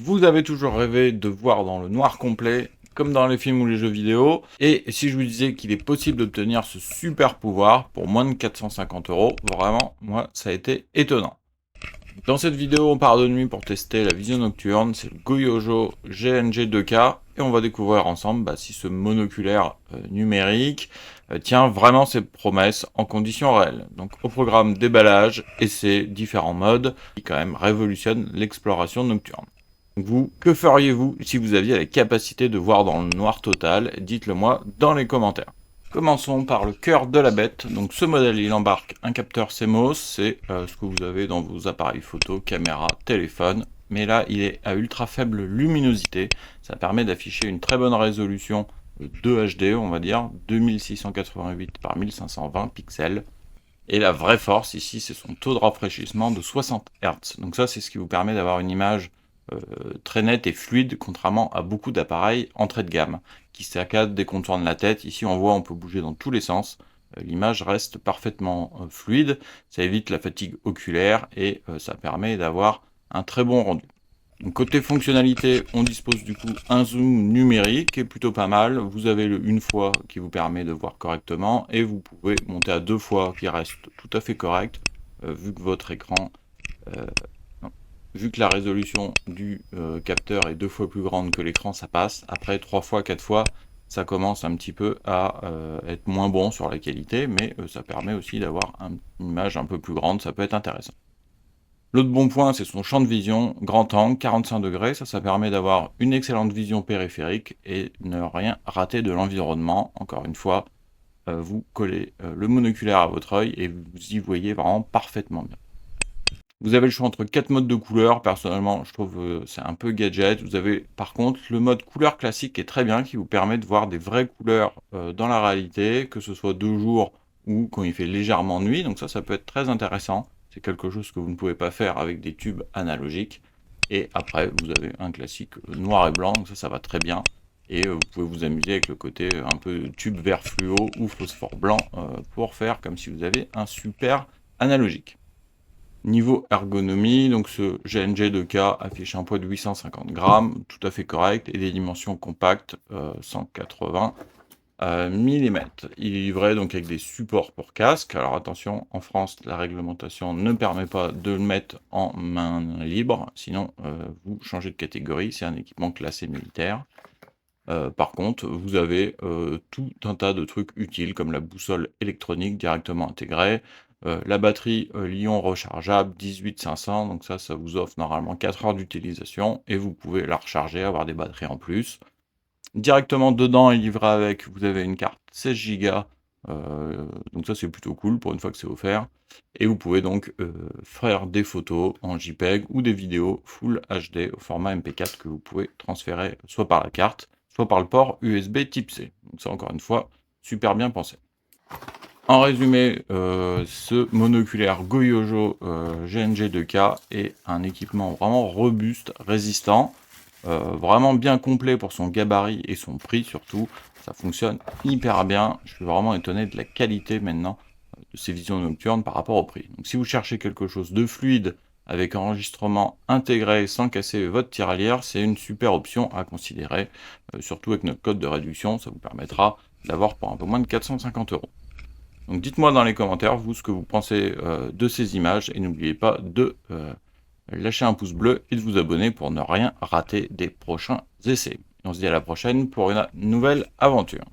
Vous avez toujours rêvé de voir dans le noir complet, comme dans les films ou les jeux vidéo, et si je vous disais qu'il est possible d'obtenir ce super pouvoir pour moins de 450 euros, vraiment, moi, ça a été étonnant. Dans cette vidéo, on part de nuit pour tester la vision nocturne, c'est le Goyojo GNG2K, et on va découvrir ensemble si ce monoculaire numérique tient vraiment ses promesses en conditions réelles. Donc au programme déballage, essais, différents modes, qui quand même révolutionnent l'exploration nocturne. Vous, que feriez-vous si vous aviez la capacité de voir dans le noir total? Dites-le moi dans les commentaires. Commençons par le cœur de la bête. Donc ce modèle, il embarque un capteur CMOS, c'est ce que vous avez dans vos appareils photo, caméra, téléphone. Mais là, il est à ultra faible luminosité. Ça permet d'afficher une très bonne résolution de HD, on va dire, 2688 par 1520 pixels. Et la vraie force ici, c'est son taux de rafraîchissement de 60 Hz. Donc ça, c'est ce qui vous permet d'avoir une image très nette et fluide, contrairement à beaucoup d'appareils entrée de gamme, qui saccadent des contours de la tête. Ici, on voit, on peut bouger dans tous les sens. L'image reste parfaitement fluide, ça évite la fatigue oculaire et ça permet d'avoir un très bon rendu. Donc, côté fonctionnalité, on dispose du coup un zoom numérique qui est plutôt pas mal. Vous avez le une fois qui vous permet de voir correctement et vous pouvez monter à deux fois qui reste tout à fait correct vu que votre écran, non, vu que la résolution du capteur est deux fois plus grande que l'écran, ça passe. Après 3 fois, 4 fois, ça commence un petit peu à être moins bon sur la qualité, mais ça permet aussi d'avoir une image un peu plus grande, ça peut être intéressant. L'autre bon point, c'est son champ de vision, grand angle, 45 degrés, ça permet d'avoir une excellente vision périphérique et ne rien rater de l'environnement. Encore une fois, vous collez le monoculaire à votre œil et vous y voyez vraiment parfaitement bien. Vous avez le choix entre 4 modes de couleurs. Personnellement, je trouve c'est un peu gadget. Vous avez par contre le mode couleur classique qui est très bien, qui vous permet de voir des vraies couleurs dans la réalité, que ce soit de jour ou quand il fait légèrement nuit. Donc ça peut être très intéressant. C'est quelque chose que vous ne pouvez pas faire avec des tubes analogiques. Et après, vous avez un classique noir et blanc, donc ça va très bien. Et vous pouvez vous amuser avec le côté un peu tube vert fluo ou phosphore blanc pour faire comme si vous avez un super analogique. Niveau ergonomie, donc ce GNG2K affiche un poids de 850 grammes, tout à fait correct, et des dimensions compactes, 180 mm. Il est livré donc avec des supports pour casque. Alors attention, en France, la réglementation ne permet pas de le mettre en main libre, sinon vous changez de catégorie, c'est un équipement classé militaire. Par contre, vous avez tout un tas de trucs utiles, comme la boussole électronique directement intégrée, la batterie Li-ion rechargeable 18500, donc ça vous offre normalement 4 heures d'utilisation et vous pouvez la recharger, avoir des batteries en plus. Directement dedans et livré avec, vous avez une carte 16 Go, donc ça c'est plutôt cool pour une fois que c'est offert. Et vous pouvez donc faire des photos en JPEG ou des vidéos Full HD au format MP4 que vous pouvez transférer soit par la carte, soit par le port USB Type C. Donc ça encore une fois, super bien pensé. En résumé, ce monoculaire Goyojo GNG2K est un équipement vraiment robuste, résistant, vraiment bien complet pour son gabarit et son prix surtout. Ça fonctionne hyper bien. Je suis vraiment étonné de la qualité maintenant de ces visions nocturnes par rapport au prix. Donc si vous cherchez quelque chose de fluide avec enregistrement intégré sans casser votre tirelire, c'est une super option à considérer, surtout avec notre code de réduction, ça vous permettra d'avoir pour un peu moins de 450 euros. Donc dites-moi dans les commentaires, vous, ce que vous pensez de ces images, et n'oubliez pas de lâcher un pouce bleu et de vous abonner pour ne rien rater des prochains essais. On se dit à la prochaine pour une nouvelle aventure.